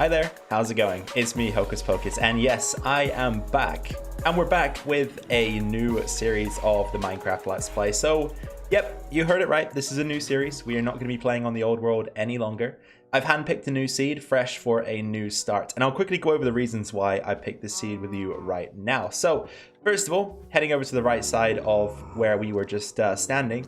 Hi there, how's it going? It's me, Hocus Pocus, and yes, I am back. And we're back with a new series of the Minecraft Let's Play. So, yep, you heard it right, this is a new series. We are not going to be playing on the old world any longer. I've handpicked a new seed, fresh for a new start. And I'll quickly go over the reasons why I picked this seed with you right now. So, first of all, heading over to the right side of where we were just standing.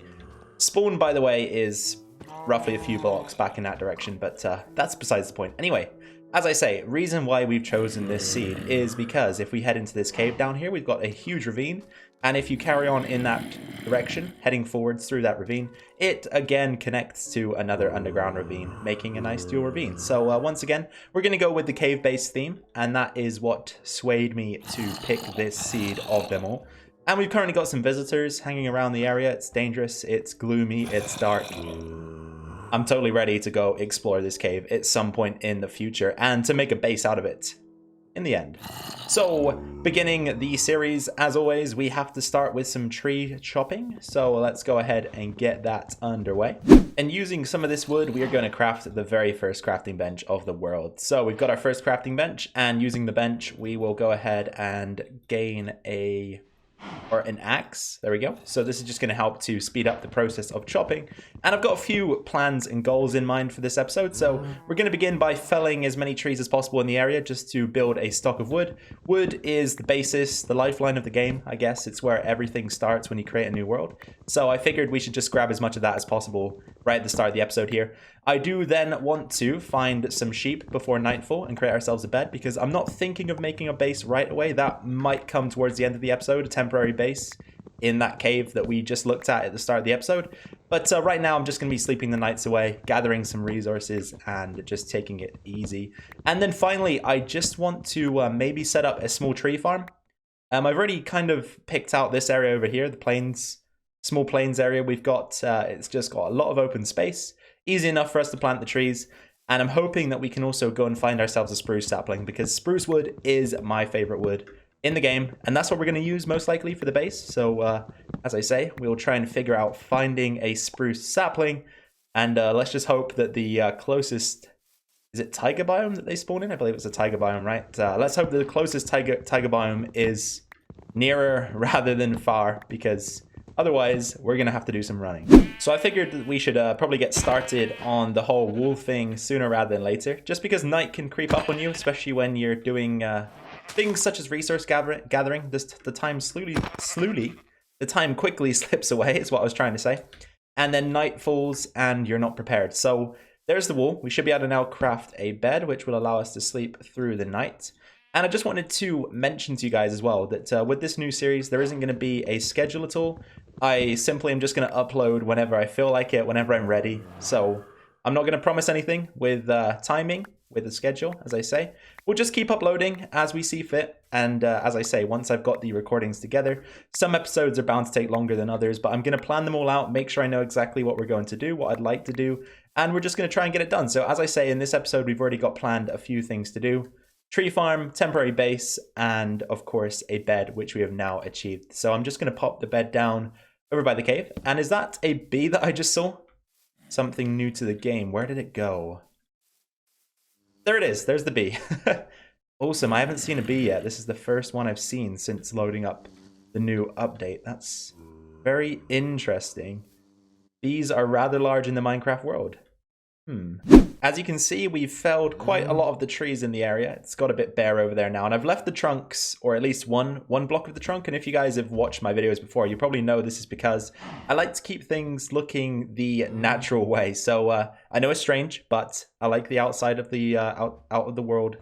Spawn, by the way, is roughly a few blocks back in that direction, but that's besides the point. Anyway, as I say, reason why we've chosen this seed is because if we head into this cave down here, we've got a huge ravine, and if you carry on in that direction, heading forwards through that ravine, it again connects to another underground ravine, making a nice dual ravine. So once again, we're going to go with the cave-based theme, and that is what swayed me to pick this seed of them all. And we've currently got some visitors hanging around the area. It's dangerous, it's gloomy, it's dark. I'm totally ready to go explore this cave at some point in the future and to make a base out of it in the end. So, beginning the series, as always, we have to start with some tree chopping. So let's go ahead and get that underway. And using some of this wood, we are going to craft the very first crafting bench of the world. So we've got our first crafting bench, and using the bench, we will go ahead and gain an axe. There we go. So this is just going to help to speed up the process of chopping. And I've got a few plans and goals in mind for this episode. So we're going to begin by felling as many trees as possible in the area just to build a stock of wood. Wood is the basis, the lifeline of the game, I guess. It's where everything starts when you create a new world. So I figured we should just grab as much of that as possible right at the start of the episode here. I do then want to find some sheep before nightfall and create ourselves a bed, because I'm not thinking of making a base right away. That might come towards the end of the episode, a temporary base in that cave that we just looked at the start of the episode. But right now I'm just going to be sleeping the nights away, gathering some resources and just taking it easy. And then finally, I just want to maybe set up a small tree farm. I've already kind of picked out this area over here, the plains, small plains area we've got. It's just got a lot of open space. Easy enough for us to plant the trees, and I'm hoping that we can also go and find ourselves a spruce sapling, because spruce wood is my favorite wood in the game, and that's what we're going to use most likely for the base. So as I say, we'll try and figure out finding a spruce sapling, and let's just hope that the closest, is it Taiga Biome that they spawn in? I believe it's a Taiga Biome, right? Let's hope that the closest Taiga Biome is nearer rather than far, because otherwise, we're going to have to do some running. So I figured that we should probably get started on the whole wool thing sooner rather than later, just because night can creep up on you, especially when you're doing things such as resource gathering. The time quickly slips away, is what I was trying to say. And then night falls and you're not prepared. So there's the wool. We should be able to now craft a bed, which will allow us to sleep through the night. And I just wanted to mention to you guys as well that with this new series, there isn't going to be a schedule at all. I simply am just going to upload whenever I feel like it, whenever I'm ready. So I'm not going to promise anything with timing, with the schedule, as I say. We'll just keep uploading as we see fit. And as I say, once I've got the recordings together, some episodes are bound to take longer than others, but I'm going to plan them all out, make sure I know exactly what we're going to do, what I'd like to do, and we're just going to try and get it done. So as I say, in this episode, we've already got planned a few things to do. Tree farm, temporary base, and of course a bed, which we have now achieved. So I'm just going to pop the bed down over by the cave. And is that a bee that I just saw? Something new to the game. Where did it go? There it is. There's the bee. Awesome. I haven't seen a bee yet. This is the first one I've seen since loading up the new update. That's very interesting. Bees are rather large in the Minecraft world. As you can see, we've felled quite a lot of the trees in the area. It's got a bit bare over there now, and I've left the trunks, or at least one block of the trunk. And if you guys have watched my videos before, you probably know this is because I like to keep things looking the natural way. So I know it's strange, but I like the outside of the out of the world,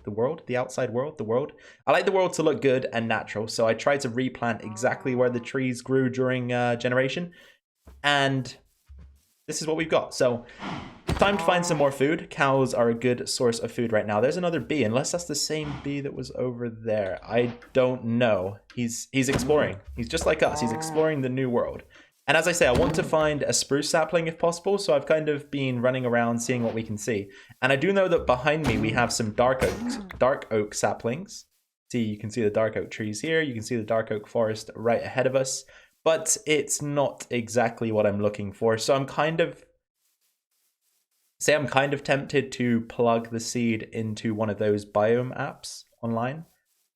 the outside world, the world. I like the world to look good and natural. So I try to replant exactly where the trees grew during generation, and this is what we've got. So time to find some more food. Cows are a good source of food right now. There's another bee, unless that's the same bee that was over there. I don't know. He's exploring. He's just like us. He's exploring the new world. And as I say, I want to find a spruce sapling if possible, so I've kind of been running around seeing what we can see. And I do know that behind me we have some dark oak saplings. See, you can see the dark oak trees here. You can see the dark oak forest right ahead of us. But it's not exactly what I'm looking for, so I'm kind of Say I'm kind of tempted to plug the seed into one of those biome apps online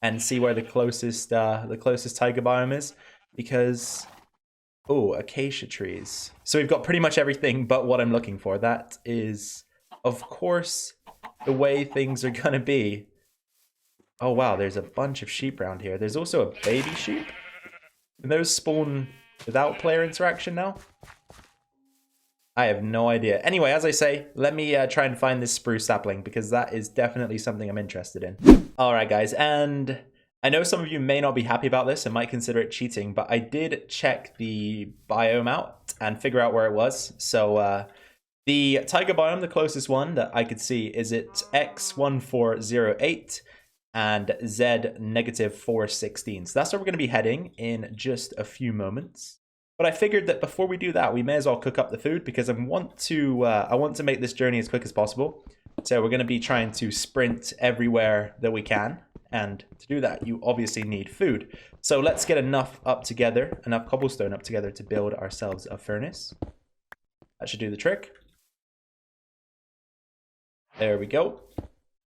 and see where the closest taiga biome is, because acacia trees. So we've got pretty much everything but what I'm looking for. That is, of course, the way things are gonna be. Oh wow, there's a bunch of sheep around here. There's also a baby sheep. Can those spawn without player interaction now? I have no idea. Anyway, as I say, let me try and find this spruce sapling, because that is definitely something I'm interested in. Alright guys, and I know some of you may not be happy about this and might consider it cheating, but I did check the biome out and figure out where it was. So the taiga biome, the closest one that I could see, is at X1408 and Z negative 416. So that's where we're going to be heading in just a few moments. But I figured that before we do that, we may as well cook up the food, because I want to make this journey as quick as possible. So we're going to be trying to sprint everywhere that we can. And to do that, you obviously need food. So let's get enough cobblestone up together to build ourselves a furnace. That should do the trick. There we go.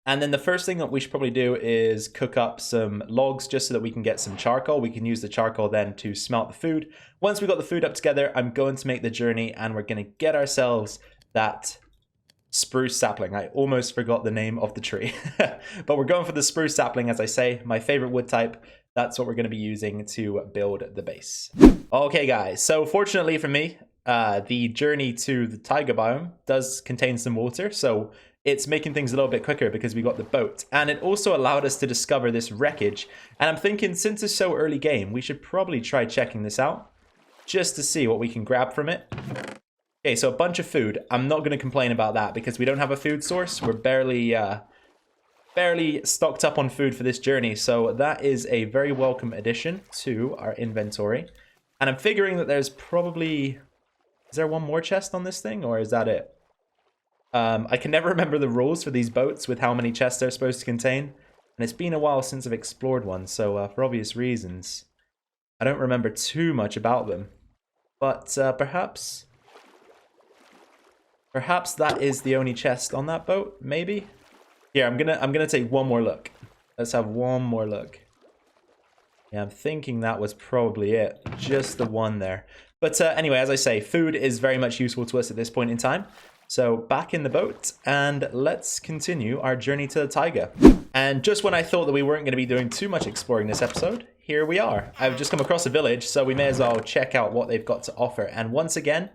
And then the first thing that we should probably do is cook up some logs just so that we can get some charcoal. We can use the charcoal then to smelt the food. Once we got the food up together, I'm going to make the journey and we're going to get ourselves that spruce sapling. I almost forgot the name of the tree. But we're going for the spruce sapling, as I say, my favorite wood type. That's what we're going to be using to build the base. Okay, guys. So fortunately for me, the journey to the taiga biome does contain some water. So it's making things a little bit quicker because we got the boat. And it also allowed us to discover this wreckage. And I'm thinking, since it's so early game, we should probably try checking this out just to see what we can grab from it. Okay, so a bunch of food. I'm not going to complain about that because we don't have a food source. We're barely stocked up on food for this journey. So that is a very welcome addition to our inventory. And I'm figuring that there's probably... Is there one more chest on this thing, or is that it? I can never remember the rules for these boats with how many chests they're supposed to contain. And it's been a while since I've explored one, so for obvious reasons, I don't remember too much about them. But perhaps that is the only chest on that boat, maybe? Here, I'm gonna take one more look. Let's have one more look. Yeah, I'm thinking that was probably it. Just the one there. But anyway, as I say, food is very much useful to us at this point in time. So back in the boat, and let's continue our journey to the taiga. And just when I thought that we weren't going to be doing too much exploring this episode, here we are. I've just come across a village, so we may as well check out what they've got to offer. And once again,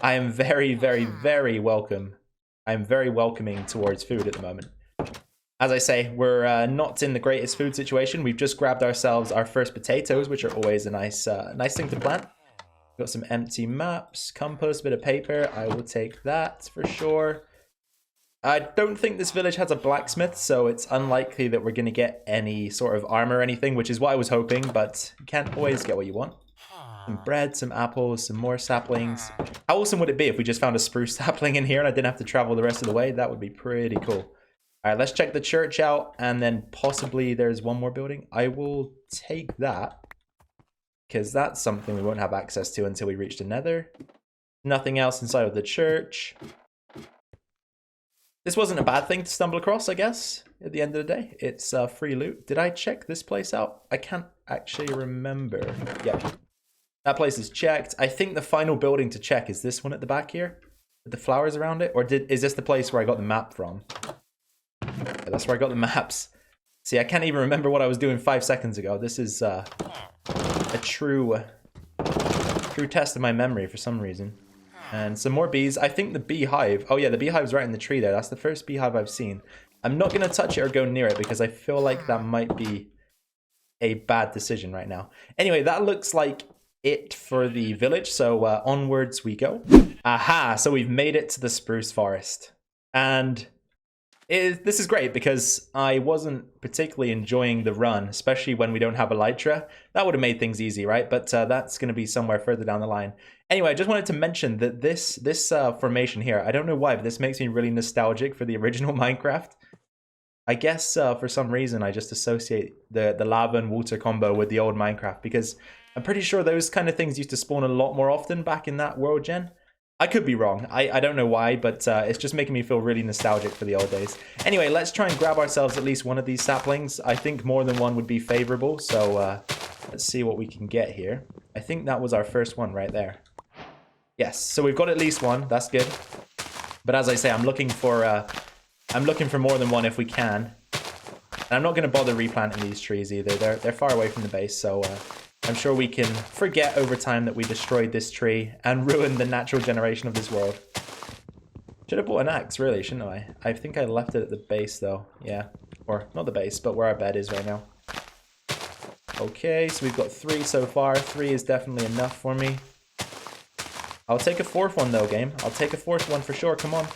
I am very, very, very welcome. I'm very welcoming towards food at the moment. As I say, we're not in the greatest food situation. We've just grabbed ourselves our first potatoes, which are always a nice thing to plant. Got some empty maps, compass, bit of paper. I will take that for sure. I don't think this village has a blacksmith, so it's unlikely that we're going to get any sort of armor or anything, which is what I was hoping, but you can't always get what you want. Some bread, some apples, some more saplings. How awesome would it be if we just found a spruce sapling in here and I didn't have to travel the rest of the way? That would be pretty cool. All right, let's check the church out, and then possibly there's one more building. I will take that, because that's something we won't have access to until we reach the nether. Nothing else inside of the church. This wasn't a bad thing to stumble across, I guess, at the end of the day. It's free loot. Did I check this place out? I can't actually remember. Yep. That place is checked. I think the final building to check is this one at the back here, with the flowers around it. Or is this the place where I got the map from? Yeah, that's where I got the maps. See, I can't even remember what I was doing 5 seconds ago. This is a true test of my memory for some reason. And some more bees. I think the beehive... Oh yeah, the beehive's right in the tree there. That's the first beehive I've seen. I'm not going to touch it or go near it because I feel like that might be a bad decision right now. Anyway, that looks like it for the village. So onwards we go. Aha! So we've made it to the Spruce Forest. And... this is great because I wasn't particularly enjoying the run, especially when we don't have elytra. That would have made things easy, right? But that's going to be somewhere further down the line. Anyway, I just wanted to mention that this formation here, I don't know why, but this makes me really nostalgic for the original Minecraft. I guess for some reason I just associate the lava and water combo with the old Minecraft, because I'm pretty sure those kind of things used to spawn a lot more often back in that world gen. I could be wrong. I don't know why, but it's just making me feel really nostalgic for the old days. Anyway, let's try and grab ourselves at least one of these saplings. I think more than one would be favorable, so let's see what we can get here. I think that was our first one right there. Yes, so we've got at least one. That's good. But as I say, I'm looking for more than one if we can. And I'm not going to bother replanting these trees either. They're far away from the base, so I'm sure we can forget over time that we destroyed this tree and ruined the natural generation of this world. Should have bought an axe, really, shouldn't I? I think I left it at the base, though. Yeah. Or, not the base, but where our bed is right now. Okay, so we've got 3 so far. 3 is definitely enough for me. I'll take a 4th one, though, game. I'll take a 4th one for sure. Come on.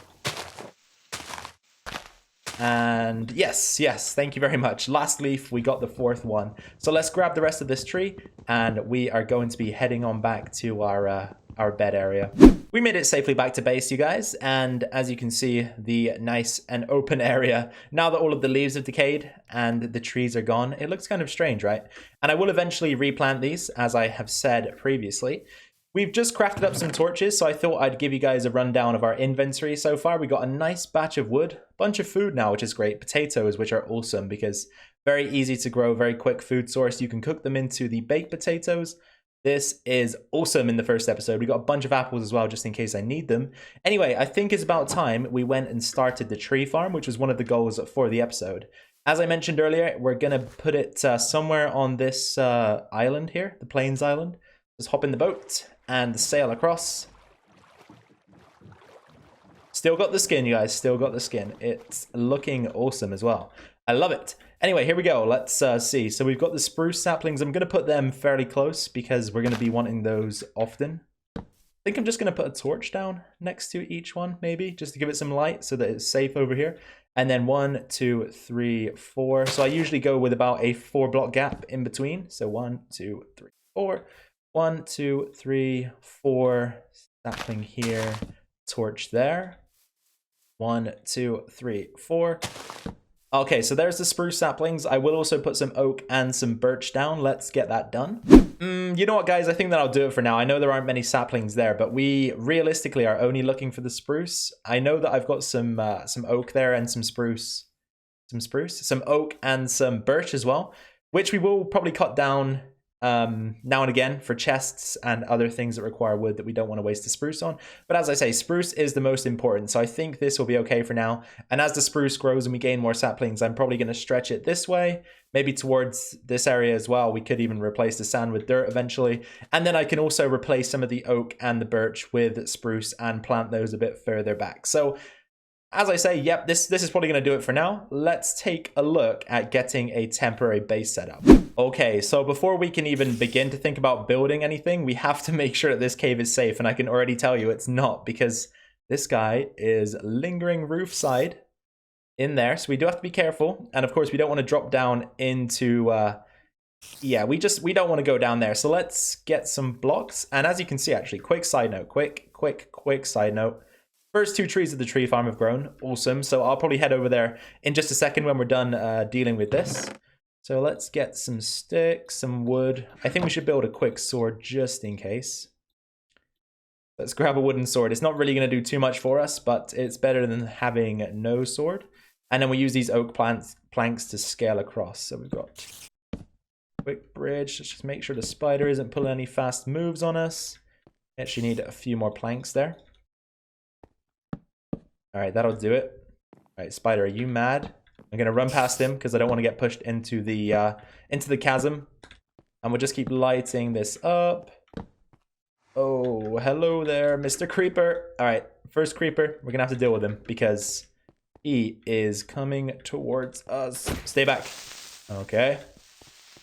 And yes, thank you very much. Last leaf, we got the 4th one. So let's grab the rest of this tree, and we are going to be heading on back to our bed area. We made it safely back to base, you guys, and as you can see, the nice and open area, now that all of the leaves have decayed and the trees are gone, it looks kind of strange, right? And I will eventually replant these, as I have said previously. We've just crafted up some torches, so I thought I'd give you guys a rundown of our inventory so far. We got a nice batch of wood, bunch of food now, which is great. Potatoes, which are awesome because very easy to grow, very quick food source. You can cook them into the baked potatoes. This is awesome in the first episode. We got a bunch of apples as well, just in case I need them. Anyway, I think it's about time we went and started the tree farm, which was one of the goals for the episode. As I mentioned earlier, we're going to put it somewhere on this island here, the Plains Island. Just hop in the boat and sail across. Still got the skin, you guys. Still got the skin. It's looking awesome as well. I love it. Anyway, here we go. Let's see. So we've got the spruce saplings. I'm going to put them fairly close because we're going to be wanting those often. I think I'm just going to put a torch down next to each one, maybe, just to give it some light so that it's safe over here. And then 1, 2, 3, 4. So I usually go with about a 4-block gap in between. So 1, 2, 3, 4. 1, 2, 3, 4. Sapling here. Torch there. 1, 2, 3, 4. Okay, so there's the spruce saplings. I will also put some oak and some birch down. Let's get that done. You know what, guys? I think that I'll do it for now. I know there aren't many saplings there, but we realistically are only looking for the spruce. I know that I've got some oak there and some spruce. Some oak and some birch as well, which we will probably cut down now and again for chests and other things that require wood that we don't want to waste the spruce on. But as I say, spruce is the most important, so I think this will be okay for now. And as the spruce grows and we gain more saplings, I'm probably going to stretch it this way, maybe towards this area as well. We could even replace the sand with dirt eventually. And then I can also replace some of the oak and the birch with spruce and plant those a bit further back. So as I say, yep, this is probably going to do it for now. Let's take a look at getting a temporary base set up. Okay, so before we can even begin to think about building anything, we have to make sure that this cave is safe. And I can already tell you it's not, because this guy is lingering roof side in there. So we do have to be careful. And of course, we don't want to drop down into... yeah, we don't want to go down there. So let's get some blocks. And as you can see, actually, quick side note, quick side note. First 2 trees of the tree farm have grown. Awesome. So I'll probably head over there in just a second when we're done dealing with this. So let's get some sticks, some wood. I think we should build a quick sword just in case. Let's grab a wooden sword. It's not really going to do too much for us, but it's better than having no sword. And then we use these oak planks to scale across. So we've got a quick bridge. Let's just make sure the spider isn't pulling any fast moves on us. Actually need a few more planks there. All right, that'll do it. All right, spider, are you mad? I'm gonna run past him because I don't want to get pushed into the chasm. And we'll just keep lighting this up. Oh, hello there, Mr. Creeper. All right, first creeper, we're gonna have to deal with him because he is coming towards us. Stay back. Okay.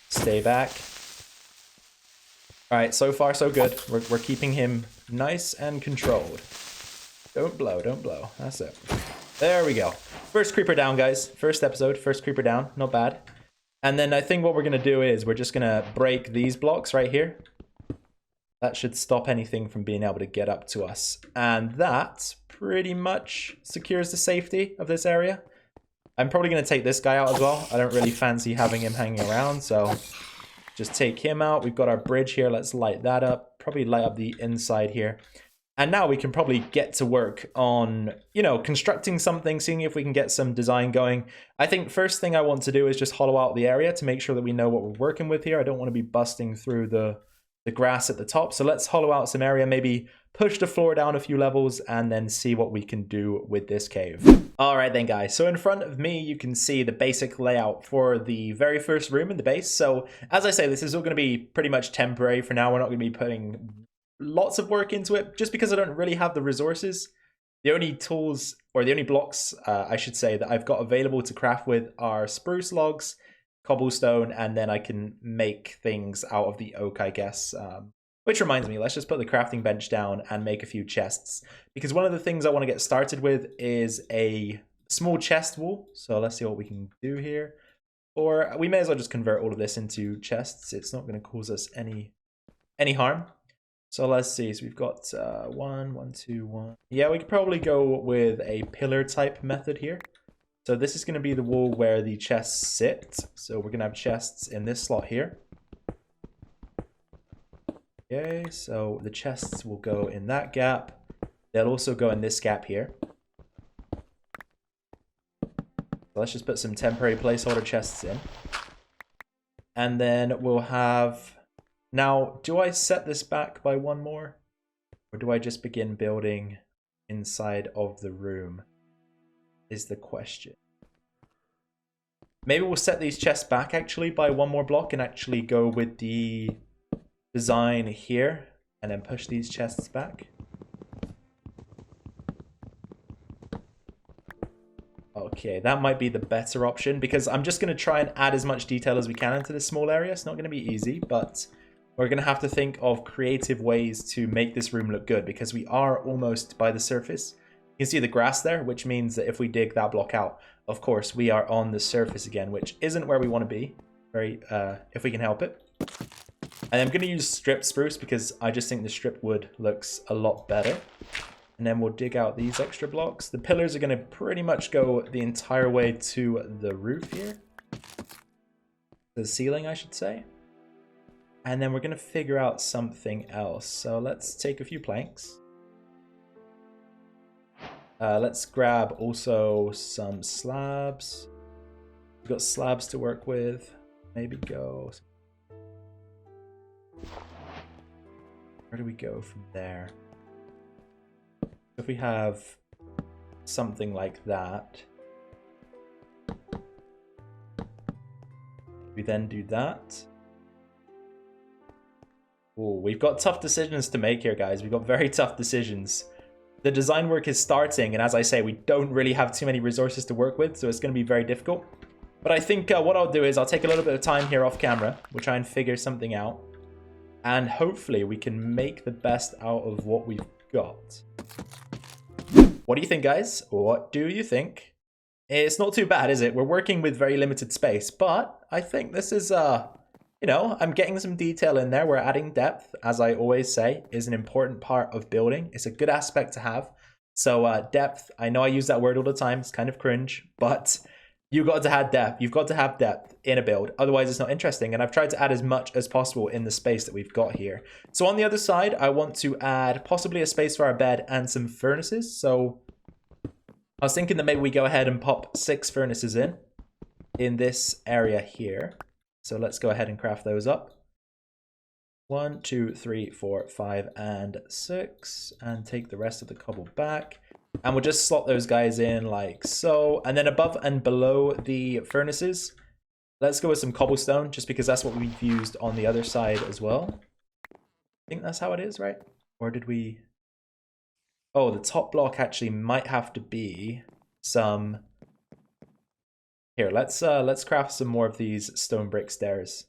Stay back. All right, so far so good. We're keeping him nice and controlled. Don't blow, don't blow. That's it. There we go. First creeper down, guys. First episode, first creeper down. Not bad. And then I think what we're going to do is we're just going to break these blocks right here. That should stop anything from being able to get up to us. And that pretty much secures the safety of this area. I'm probably going to take this guy out as well. I don't really fancy having him hanging around, so just take him out. We've got our bridge here. Let's light that up. Probably light up the inside here. And now we can probably get to work on, you know, constructing something, seeing if we can get some design going. I think first thing I want to do is just hollow out the area to make sure that we know what we're working with here. I don't want to be busting through the grass at the top. So let's hollow out some area, maybe push the floor down a few levels and then see what we can do with this cave. All right then, guys. So in front of me, you can see the basic layout for the very first room in the base. So as I say, this is all going to be pretty much temporary for now. We're not going to be putting lots of work into it just because I don't really have the resources. The only tools, or the only blocks, I should say, that I've got available to craft with are spruce logs, cobblestone, and then I can make things out of the oak, I guess. Which reminds me, let's just put the crafting bench down and make a few chests. Because one of the things I want to get started with is a small chest wall. So let's see what we can do here. Or we may as well just convert all of this into chests. It's not going to cause us any harm. So let's see. So we've got 1, 2, 1. Yeah, we could probably go with a pillar type method here. So this is going to be the wall where the chests sit. So we're going to have chests in this slot here. Okay, so the chests will go in that gap. They'll also go in this gap here. So let's just put some temporary placeholder chests in. And then we'll have... Now, do I set this back by one more? Or do I just begin building inside of the room? Is the question. Maybe we'll set these chests back actually by one more block and actually go with the design here and then push these chests back. Okay, that might be the better option because I'm just going to try and add as much detail as we can into this small area. It's not going to be easy, but we're going to have to think of creative ways to make this room look good because we are almost by the surface. You can see the grass there, which means that if we dig that block out, of course, we are on the surface again, which isn't where we want to be, if we can help it. And I'm going to use stripped spruce because I just think the stripped wood looks a lot better. And then we'll dig out these extra blocks. The pillars are going to pretty much go the entire way to the roof here. The ceiling, I should say. And then we're going to figure out something else. So let's take a few planks. Let's grab also some slabs. We've got slabs to work with. Maybe go... Where do we go from there? If we have something like that, we then do that. Oh, we've got tough decisions to make here, guys. We've got very tough decisions. The design work is starting, and as I say, we don't really have too many resources to work with, so it's going to be very difficult. But I think what I'll do is I'll take a little bit of time here off camera. We'll try and figure something out. And hopefully we can make the best out of what we've got. What do you think, guys? What do you think? It's not too bad, is it? We're working with very limited space, but I think this is, you know, I'm getting some detail in there. We're adding depth, as I always say, is an important part of building. It's a good aspect to have. So depth, I know I use that word all the time. It's kind of cringe, but you've got to have depth. You've got to have depth in a build. Otherwise, it's not interesting. And I've tried to add as much as possible in the space that we've got here. So on the other side, I want to add possibly a space for our bed and some furnaces. So I was thinking that maybe we go ahead and pop 6 furnaces in this area here. So let's go ahead and craft those up. 1, 2, 3, 4, 5, and 6. And take the rest of the cobble back. And we'll just slot those guys in like so. And then above and below the furnaces, let's go with some cobblestone, just because that's what we've used on the other side as well. I think that's how it is, right? Or did we... Oh, the top block actually might have to be some... Here, let's craft some more of these stone brick stairs.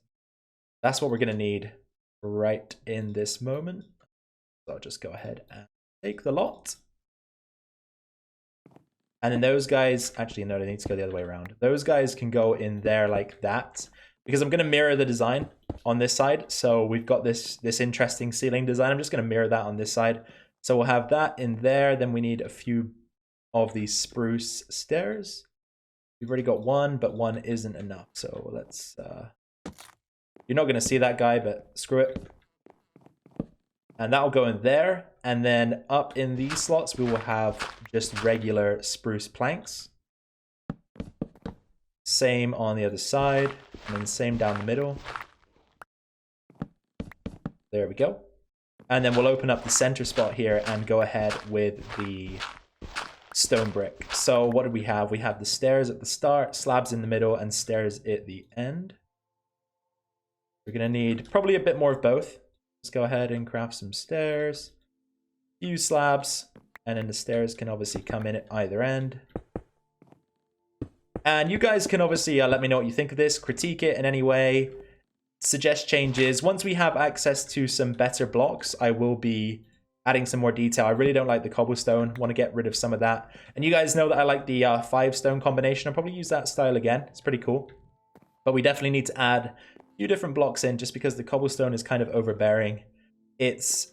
That's what we're going to need right in this moment. So I'll just go ahead and take the lot. And then those guys, actually no, they need to go the other way around. Those guys can go in there like that, because I'm going to mirror the design on this side. So we've got this interesting ceiling design. I'm just going to mirror that on this side. So we'll have that in there. Then we need a few of these spruce stairs. We've already got one, but one isn't enough. So let's, you're not going to see that guy, but screw it. And that'll go in there. And then up in these slots, we will have just regular spruce planks. Same on the other side, and then same down the middle. There we go. And then we'll open up the center spot here and go ahead with the stone brick. So what do we have? We have the stairs at the start, slabs in the middle, and stairs at the end. We're going to need probably a bit more of both. Let's go ahead and craft some stairs, a few slabs, and then the stairs can obviously come in at either end. And you guys can obviously let me know what you think of this, critique it in any way, suggest changes. Once we have access to some better blocks, I will be adding some more detail. I really don't like the cobblestone, want to get rid of some of that. And you guys know that I like the 5 stone combination. I'll probably use that style again. It's pretty cool. But we definitely need to add a few different blocks in just because the cobblestone is kind of overbearing. It's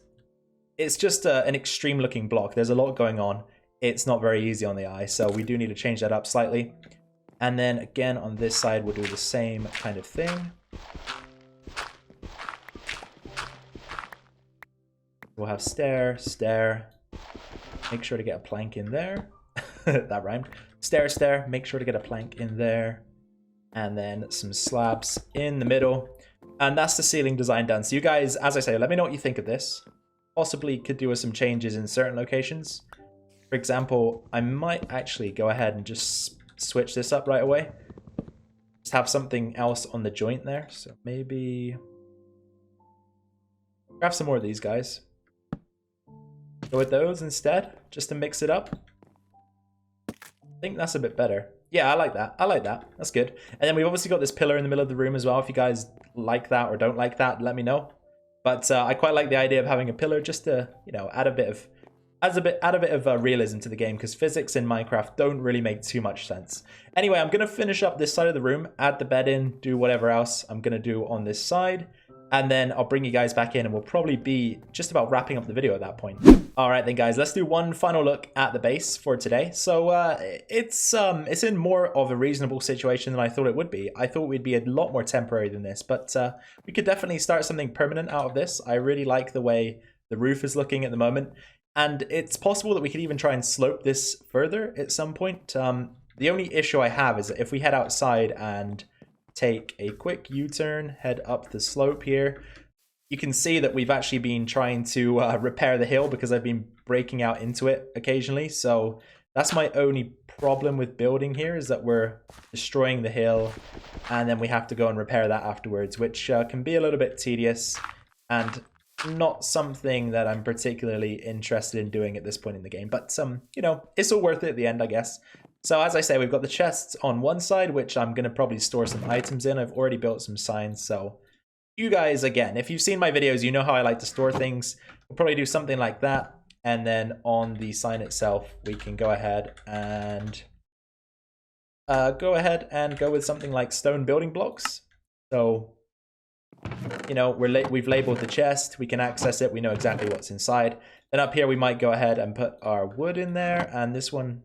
just an extreme looking block. There's a lot going on. It's not very easy on the eye, so we do need to change that up slightly. And then again on this side, we'll do the same kind of thing. We'll have stair, stair. Make sure to get a plank in there. That rhymed. Stair, stair. Make sure to get a plank in there. And then some slabs in the middle. And that's the ceiling design done. So you guys, as I say, let me know what you think of this. Possibly could do with some changes in certain locations. For example, I might actually go ahead and just switch this up right away. Just have something else on the joint there. So maybe grab some more of these guys. Go with those instead, just to mix it up. I think that's a bit better. Yeah, I like that. I like that. That's good. And then we've obviously got this pillar in the middle of the room as well. If you guys like that or don't like that, let me know. But I quite like the idea of having a pillar just to, you know, add a bit of realism to the game, because physics in Minecraft don't really make too much sense. Anyway, I'm going to finish up this side of the room, add the bed in, do whatever else I'm going to do on this side, and then I'll bring you guys back in and we'll probably be just about wrapping up the video at that point. Alright then guys, let's do one final look at the base for today. So it's in more of a reasonable situation than I thought it would be. I thought we'd be a lot more temporary than this, but we could definitely start something permanent out of this. I really like the way the roof is looking at the moment. And it's possible that we could even try and slope this further at some point. The only issue I have is that if we head outside and take a quick U-turn, head up the slope here, you can see that we've actually been trying to repair the hill because I've been breaking out into it occasionally. So that's my only problem with building here, is that we're destroying the hill and then we have to go and repair that afterwards, which can be a little bit tedious and not something that I'm particularly interested in doing at this point in the game, but you know, it's all worth it at the end, I guess. So as I say, we've got the chests on one side, which I'm going to probably store some items in. I've already built some signs, so you guys, again, if you've seen my videos, you know how I like to store things. We'll probably do something like that, and then on the sign itself, we can go ahead and go with something like stone building blocks. So, you know, we've labeled the chest, we can access it, we know exactly what's inside. Then up here we might go ahead and put our wood in there, and this one,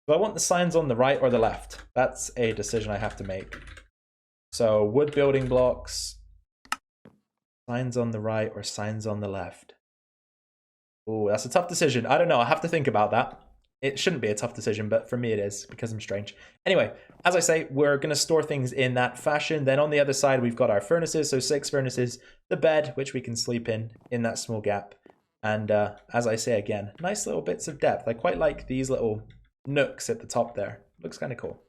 do I want the signs on the right or the left? That's a decision I have to make. So wood building blocks, signs on the right or signs on the left. Oh, that's a tough decision. I don't know, I have to think about that. It shouldn't be a tough decision, but for me it is, because I'm strange. Anyway, as I say, we're going to store things in that fashion. Then on the other side, we've got our furnaces, so 6 furnaces, the bed, which we can sleep in that small gap. And as I say again, nice little bits of depth. I quite like these little nooks at the top there. Looks kind of cool.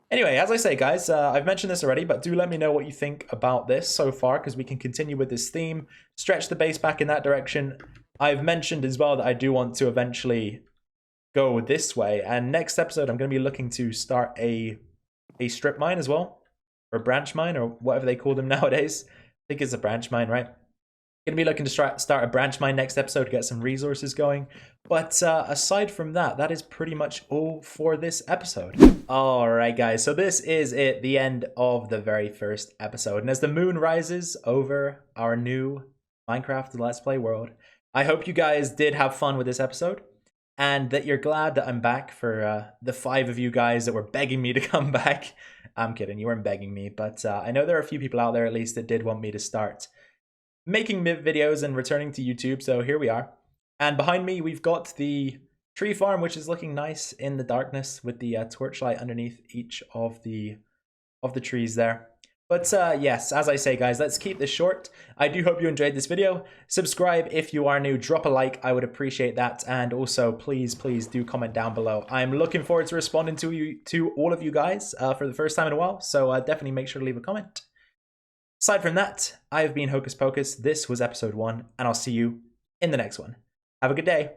Anyway, as I say, guys, I've mentioned this already, but do let me know what you think about this so far, because we can continue with this theme, stretch the base back in that direction. I've mentioned as well that I do want to eventually go this way, and next episode I'm going to be looking to start a strip mine as well, or a branch mine, or whatever they call them nowadays. I think it's a branch mine, right? Going to be looking to start a branch mine next episode to get some resources going. But aside from that, that is pretty much all for this episode. Alright guys, so this is it, the end of the very first episode. And as the moon rises over our new Minecraft Let's Play world, I hope you guys did have fun with this episode, and that you're glad that I'm back for the 5 of you guys that were begging me to come back. I'm kidding, you weren't begging me, but I know there are a few people out there at least that did want me to start making videos and returning to YouTube, so here we are. And behind me, we've got the tree farm, which is looking nice in the darkness with the torchlight underneath each of the trees there. But yes, as I say, guys, let's keep this short. I do hope you enjoyed this video. Subscribe if you are new. Drop a like. I would appreciate that. And also, please do comment down below. I'm looking forward to responding to all of you guys for the first time in a while. So definitely make sure to leave a comment. Aside from that, I have been Hocus Pocus. This was episode 1, and I'll see you in the next one. Have a good day.